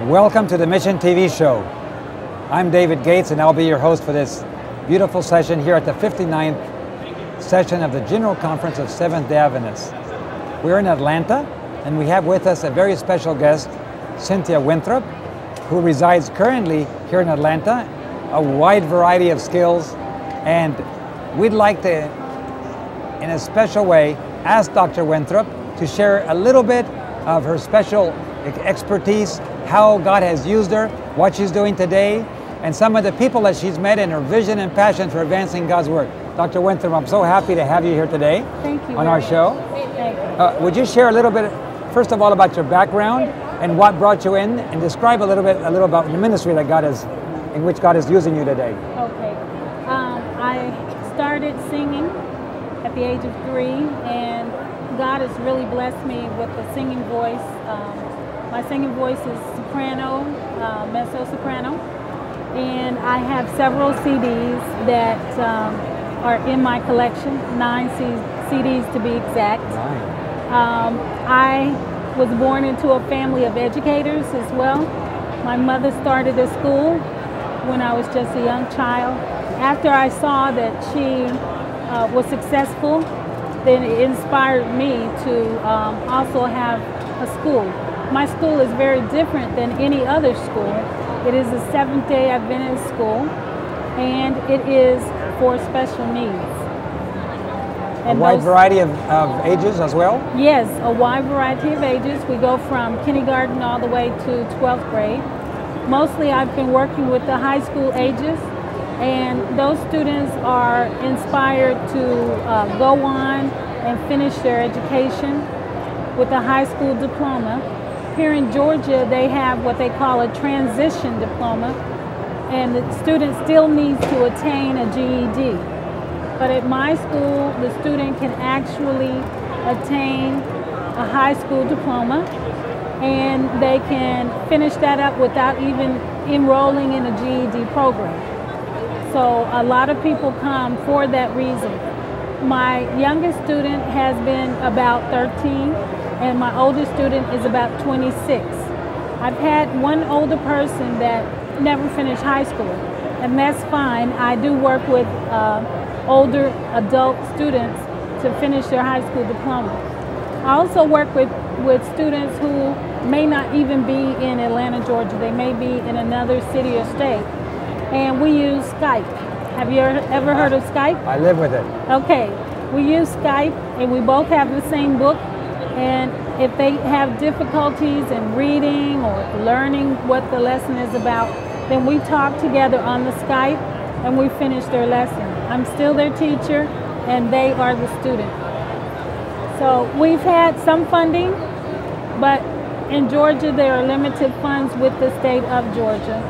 Welcome to the Mission TV show. I'm David Gates and I'll be your host for this beautiful session here at the 59th session of the General Conference of Seventh-day Adventists. We're in Atlanta and we have with us a very special guest, Cynthia Winthrop, who resides currently here in Atlanta, a wide variety of skills, and we'd like to, in a special way, ask Dr. Winthrop to share a little bit of her special expertise, how God has used her, what she's doing today, and some of the people that she's met and her vision and passion for advancing God's Word. Dr. Winthrop, I'm so happy to have you here today. Thank you on our show. Thank you. Would you share a little bit, first of all, about your background and what brought you in, and describe a little about the ministry that in which God is using you today? Okay. I started singing at the age of 3, and God has really blessed me with a singing voice. My singing voice is soprano, mezzo-soprano, and I have several CDs that are in my collection, 9 CDs to be exact. I was born into a family of educators as well. My mother started a school when I was just a young child. After I saw that she was successful, then it inspired me to also have a school. My school is very different than any other school. It is a Seventh-day Adventist school, and it is for special needs. And a wide variety of ages as well? Yes, a wide variety of ages. We go from kindergarten all the way to 12th grade. Mostly I've been working with the high school ages, and those students are inspired to go on and finish their education with a high school diploma. Here in Georgia, they have what they call a transition diploma, and the student still needs to attain a GED. But at my school, the student can actually attain a high school diploma, and they can finish that up without even enrolling in a GED program. So a lot of people come for that reason. My youngest student has been about 13, and my oldest student is about 26. I've had one older person that never finished high school, and that's fine. I do work with older adult students to finish their high school diploma. I also work with students who may not even be in Atlanta, Georgia. They may be in another city or state, and we use Skype. Have you ever heard of Skype? I live with it. Okay, we use Skype, and we both have the same book, and if they have difficulties in reading or learning what the lesson is about, then we talk together on the Skype and we finish their lesson. I'm still their teacher and they are the student. So we've had some funding, but in Georgia there are limited funds with the state of Georgia.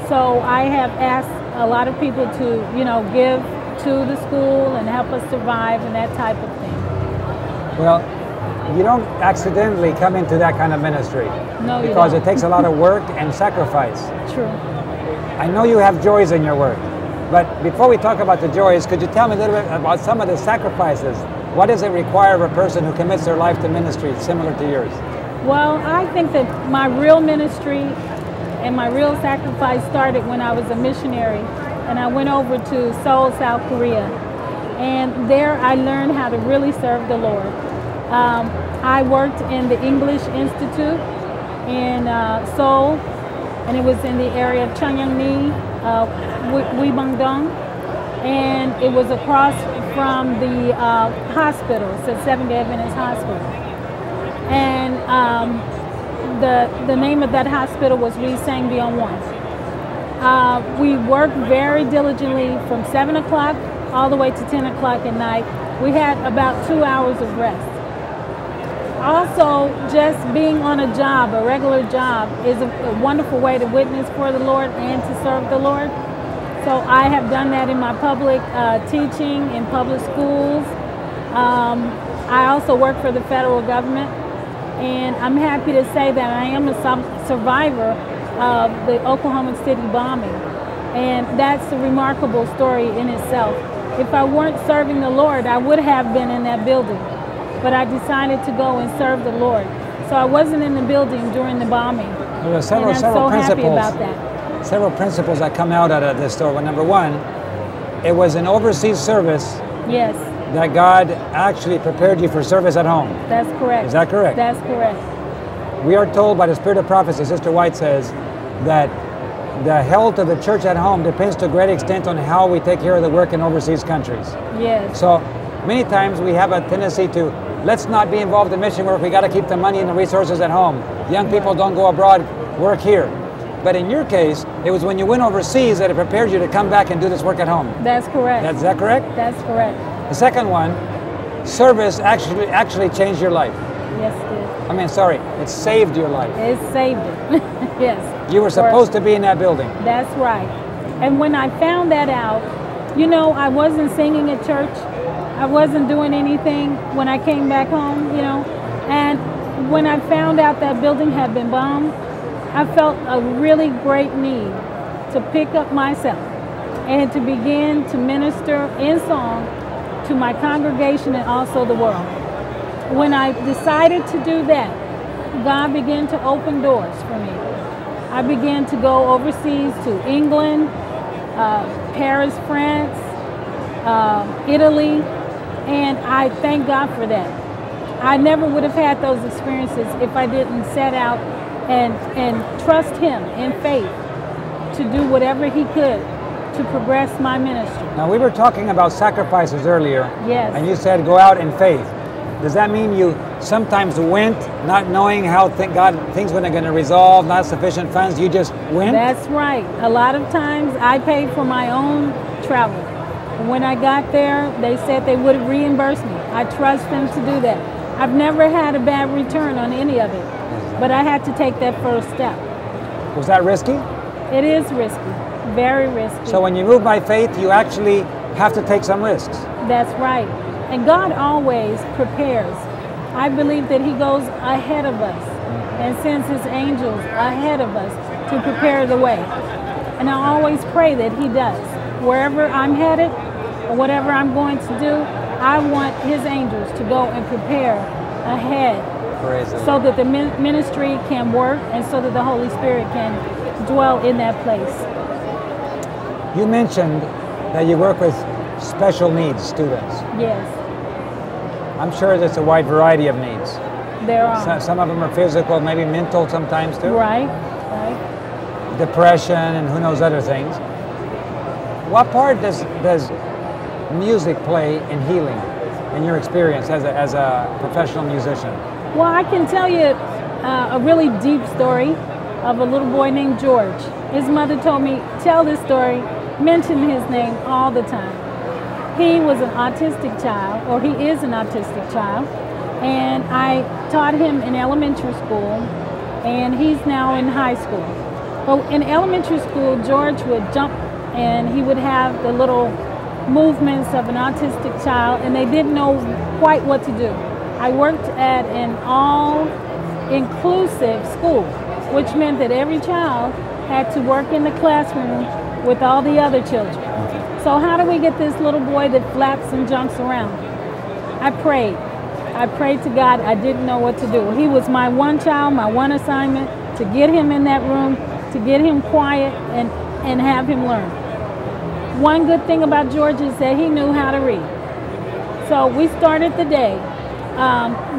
So I have asked a lot of people to, give to the school and help us survive and that type of thing. Well, you don't accidentally come into that kind of ministry. No, because you it takes a lot of work and sacrifice. True. I know you have joys in your work, but before we talk about the joys, could you tell me a little bit about some of the sacrifices? What does it require of a person who commits their life to ministry similar to yours? Well, I think that my real ministry and my real sacrifice started when I was a missionary, and I went over to Seoul, South Korea, and there I learned how to really serve the Lord. I worked in the English Institute in Seoul, and it was in the area of Cheongnyang-ni, Uigbangdong, and it was across from the hospital, so Seventh-day Adventist Hospital. And the name of that hospital was We Sang Beyond One. We worked very diligently from 7 o'clock all the way to 10 o'clock at night. We had about 2 hours of rest. Also, just being on a job, a regular job, is a wonderful way to witness for the Lord and to serve the Lord. So I have done that in my public teaching in public schools. I also work for the federal government, and I'm happy to say that I am a survivor of the Oklahoma City bombing, and that's a remarkable story in itself. If I weren't serving the Lord, I would have been in that building. But I decided to go and serve the Lord. So I wasn't in the building during the bombing. There are And I'm so happy about that. Several principles that come out of this story. Well, number one, it was an overseas service Yes, that God actually prepared you for service at home. that's correct. Is that correct? That's correct. We are told by the Spirit of prophecy, Sister White says, that the health of the church at home depends to a great extent on how we take care of the work in overseas countries. Yes. So many times we have a tendency to, let's not be involved in mission work, we got to keep the money and the resources at home. Young people don't go abroad, work here. But in your case, it was when you went overseas that it prepared you to come back and do this work at home. That's correct. Is that correct? That's correct. The second one, service actually changed your life. Yes, it did. I mean, sorry, it saved your life. It saved it. Yes. You were supposed to be in that building. That's right. And when I found that out, you know, I wasn't singing at church. I wasn't doing anything when I came back home, you know. And when I found out that building had been bombed, I felt a really great need to pick up myself and to begin to minister in song to my congregation and also the world. When I decided to do that, God began to open doors for me. I began to go overseas to England, Paris, France, Italy, and I thank God for that. I never would have had those experiences if I didn't set out and trust Him in faith to do whatever He could to progress my ministry. Now, we were talking about sacrifices earlier. Yes. And you said go out in faith. Does that mean you sometimes went not knowing how things were going to resolve, not sufficient funds, you just went? That's right. A lot of times I paid for my own travel. When I got there, they said they would reimburse me. I trust them to do that. I've never had a bad return on any of it, but I had to take that first step. Was that risky? It is risky, very risky. So when you move by faith, you actually have to take some risks. That's right. And God always prepares. I believe that He goes ahead of us and sends His angels ahead of us to prepare the way. And I always pray that He does. Wherever I'm headed or whatever I'm going to do, I want His angels to go and prepare ahead so that the ministry can work and so that the Holy Spirit can dwell in that place. You mentioned that you work with special needs students. Yes. I'm sure there's a wide variety of needs. There are. Some of them are physical, maybe mental sometimes too. Right, right. Depression and who knows other things. What part does music play in healing, in your experience as a professional musician? Well, I can tell you a really deep story of a little boy named George. His mother told me, tell this story, mention his name all the time. He was an autistic child, or he is an autistic child, and I taught him in elementary school, and he's now in high school. But in elementary school, George would jump, and he would have the little movements of an autistic child, and they didn't know quite what to do. I worked at an all-inclusive school, which meant that every child had to work in the classroom with all the other children. So how do we get this little boy that flaps and jumps around? I prayed. I prayed to God. I didn't know what to do. He was my one child, my one assignment, to get him in that room, to get him quiet and have him learn. One good thing about George is that he knew how to read. So we started the day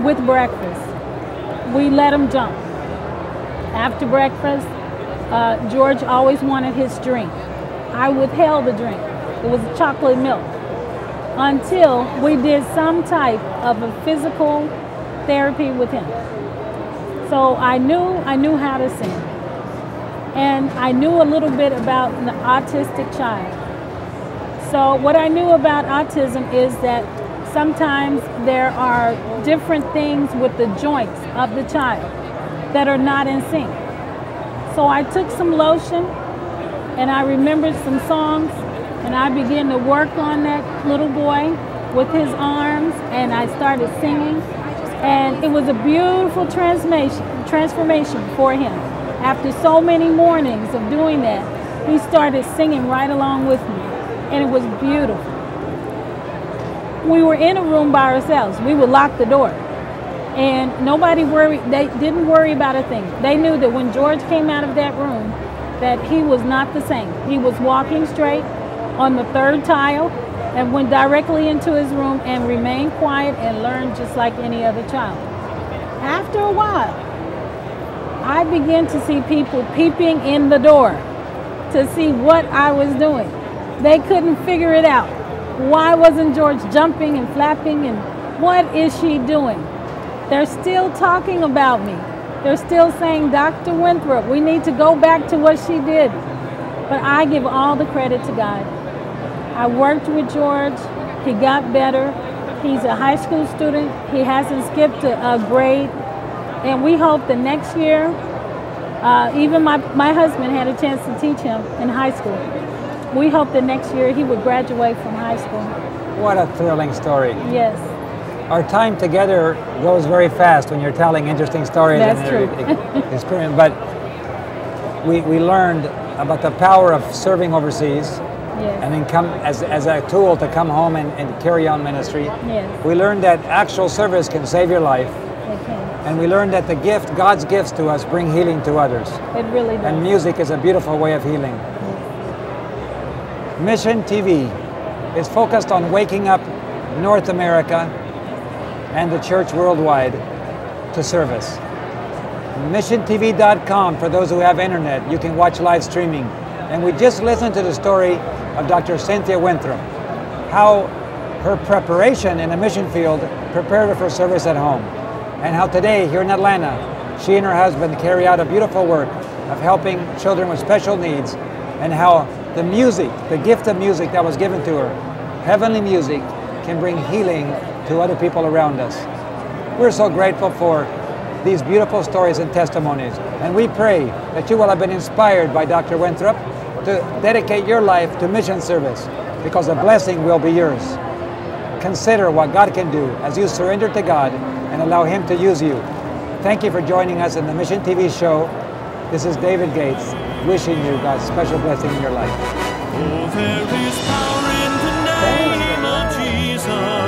with breakfast. We let him jump. After breakfast, George always wanted his drink. I withheld the drink. It was chocolate milk. Until we did some type of a physical therapy with him. So I knew how to sing. And I knew a little bit about an autistic child. So what I knew about autism is that sometimes there are different things with the joints of the child that are not in sync. So I took some lotion and I remembered some songs and I began to work on that little boy with his arms and I started singing. And it was a beautiful transformation for him. After so many mornings of doing that, he started singing right along with me. And it was beautiful. We were in a room by ourselves. We would lock the door. And nobody worried, they didn't worry about a thing. They knew that when George came out of that room, that he was not the same. He was walking straight on the third tile and went directly into his room and remained quiet and learned just like any other child. After a while, I began to see people peeping in the door to see what I was doing. They couldn't figure it out. Why wasn't George jumping and flapping, and what is she doing? They're still talking about me. They're still saying, Dr. Winthrop, we need to go back to what she did. But I give all the credit to God. I worked with George. He got better. He's a high school student. He hasn't skipped a grade. And we hope the next year, even my husband had a chance to teach him in high school. We hope the next year he would graduate from high school. What a thrilling story. Yes. Our time together goes very fast when you're telling interesting stories. That's and true. Experience. But we learned about the power of serving overseas. Yes. And then come as a tool to come home and carry on ministry. Yes. We learned that actual service can save your life. It can. And we learned that the gift, God's gifts to us, bring healing to others. It really does. And music is a beautiful way of healing. Mission TV is focused on waking up North America and the church worldwide to service. MissionTV.com, for those who have internet, you can watch live streaming. And we just listened to the story of Dr. Cynthia Winthrop, how her preparation in the mission field prepared her for service at home, and how today here in Atlanta, she and her husband carry out a beautiful work of helping children with special needs, and how the music, the gift of music that was given to her, heavenly music, can bring healing to other people around us. We're so grateful for these beautiful stories and testimonies, and we pray that you will have been inspired by Dr. Winthrop to dedicate your life to mission service, because a blessing will be yours. Consider what God can do as you surrender to God and allow Him to use you. Thank you for joining us in the Mission TV show. This is David Gates, wishing you God's special blessing in your life. Oh, there is power in the name of Jesus.